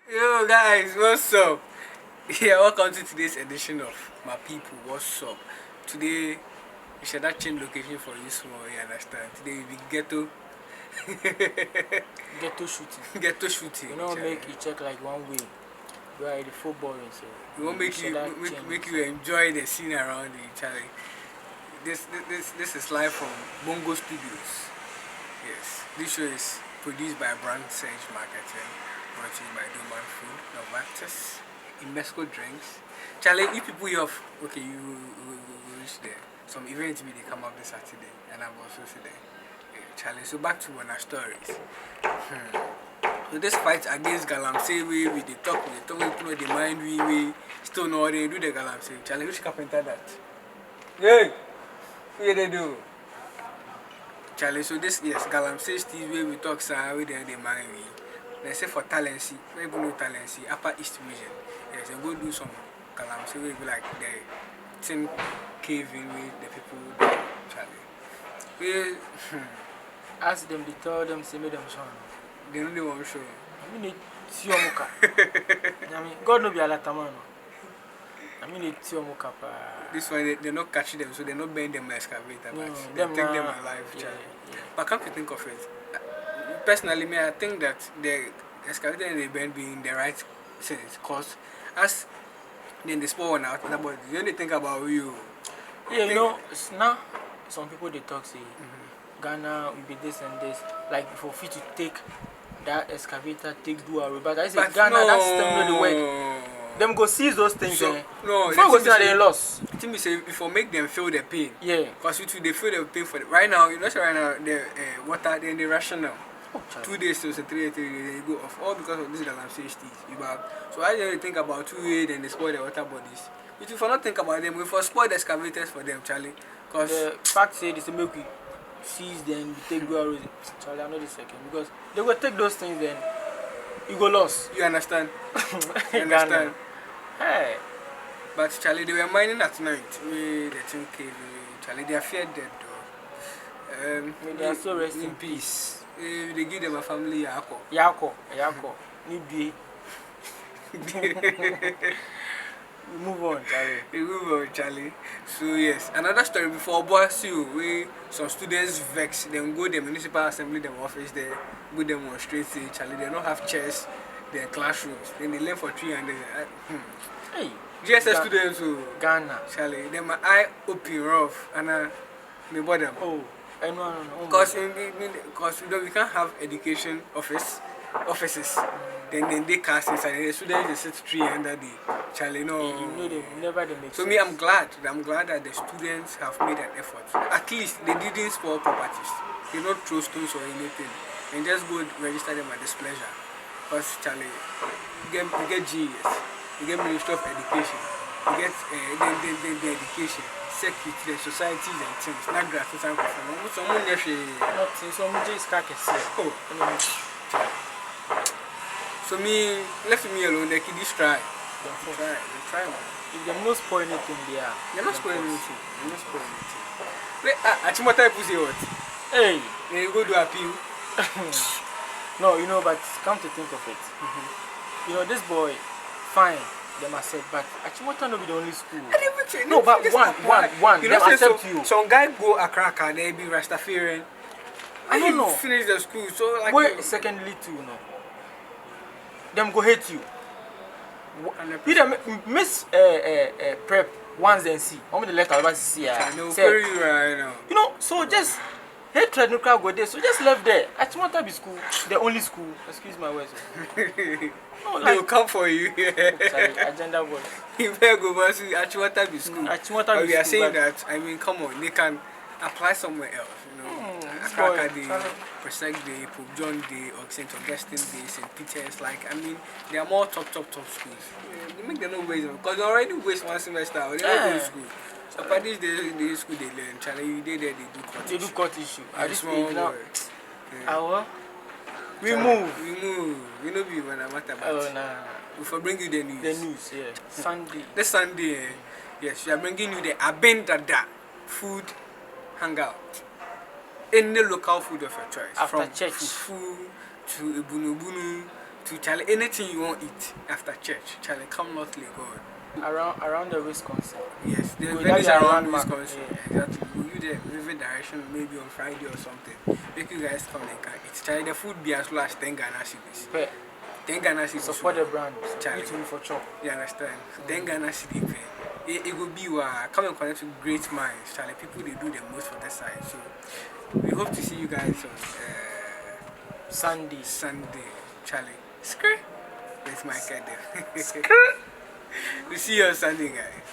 Yo guys, what's up? Yeah, welcome to today's edition of My People. What's up? Today we should not change location for you small, you understand? Today we ghetto Ghetto shooting. ghetto shooting. You know, make you check like one way. You are the footballing, so we won't make you make you enjoy the scene around you, Charlie. This is live from Bongo Studios. Yes. This show is produced by Brand Search Marketing, brought to you by Doman Food, Novartis, Imesco Drinks. Charlie, if people you have okay, you will reach there. Some events will come up this Saturday, and I'm also there. Yeah, Charlie, so back to one of our stories. So this fight against Galamsey, we talk, people they mind we still know they do the Galamsey. Charlie, which carpenter that? Hey, what they do? Charlie, so this yes, Galamsey Steve we talk sir, we they mind we. They say for talency, we go no talency, upper East region. Yes, and go do some Galamsey, we be like the same caving with the people there, Charlie. We ask them, they tell them, say, make them show. they don't want to show. I mean, it's your muka. I mean, God no be a latamano. I mean, it's your muka. This one, they're not catching them, so they're not buying them excavator, No, but they take them alive, yeah, Charlie. yeah. But come to think of it, personally, me, I think that the excavator and the bend being the right sense, because as then the small one out, but you only think about you. Yeah, you know, it's now some people they talk say Ghana will be this and this, like for fit to take that excavator, take do a but I say But Ghana, no. that's them not the work. Them go seize those things. So, no, before go see that they lost. I think we say if we make them feel the pain. Yeah. Because they feel the pain for right now. You know, so right now the water then the rational. Oh, 2 days to 3 days, they go off all because of this Galamsey stage. So I didn't think about 2 days and they spoil the water bodies. If you not think about them, we for spoil the excavators for them, Charlie. Because the fact say this make we seize then we take go Charlie, I'm not the second because they will take those things then you go lost. you understand? You understand? Hey. But Charlie, they were mining at night. We the thing cave. Charlie, they are feared dead though. They are so rest in peace. They give them a family yako. Yako. Nibi. We move on, Charlie. We move on, Charlie. So yes, another story before boss you, we some students vex, then go the Municipal Assembly, them office there, go demonstrate, say Charlie, they don't have chairs, their classrooms. Then they learn for 300. Hey. GSS students who Ghana. Charlie, then my eye open rough and me bother. Oh. No. Because we can't have education offices. Then they cast inside and the students they sit tree under the Charlie. No, you know they never they make so sense. me I'm glad that the students have made an effort. At least they didn't spoil properties. They don't throw stones or anything. And just go register them at displeasure. Because Charlie, you get GES, you get Ministry of Education, you get the education. Security, the societies and things, not grassroots and performance. Someone nothing, so I'm just oh, so me left me alone. They kids try. They try. If they not spoil anything, they're not spoiling anything. They're not spoiling anything. Achimota pussy what? Hey, then you go do appeal. no, you know, but come to think of it, you know, this boy, fine. Them accept, but Achimota no be the only school. No, but one. You them know, accept so, you. Some guy go a cracker, they be Rastafarian. I don't know. Finish the school, so like. Wait, secondly too, no. Them go hate you. 100%. You them miss prep once then see. How many letter ever see? I know, very right now. You know, so just hatred no crowd go there, so just left there. Achimota be school, the only school. Excuse my words. No, like, they will come for you. Sorry, agenda boy. You better go back to Achimota be school. Achimota be we are school, saying that, I mean, come on, they can apply somewhere else, you know. Accra Day, Presec Day, Pope John Day, or St. Augustine Day, St. Peter's, like, I mean, they are more top schools. They make them no waste, because they already waste one semester, or they don't go to school. So, by this day, school they learn, Charlie, you day there, they do cut They do cut issue. At this small age now, yeah. We move. We know be when I'm at about. Oh, nah. We for bring you the news. The news, yeah. Sunday. This Sunday, yes, we are bringing you the Abendada food hangout. Any local food of your choice. After from church. Fufu to Ibunubunu to Charlie, anything you want to eat after church, Charlie, come North Lagos. Around the Wisconsin. Yes, the Go venues there, around landmark. Wisconsin. Yeah. Exactly. We'll you there, river direction, maybe on Friday or something. Make you guys come and can eat. Charlie, the food be as low as 10 Ghana cedis. Pay. 10 Ghana cedis. Support the brand. Charlie. Eat for chop. You understand? 10 Ghana cedis. It will be come and connect with great minds. Charlie, people they do the most for this side. So we hope to see you guys on Sunday. Charlie. Skr. That's my cat there. We see you on Sunday, guys.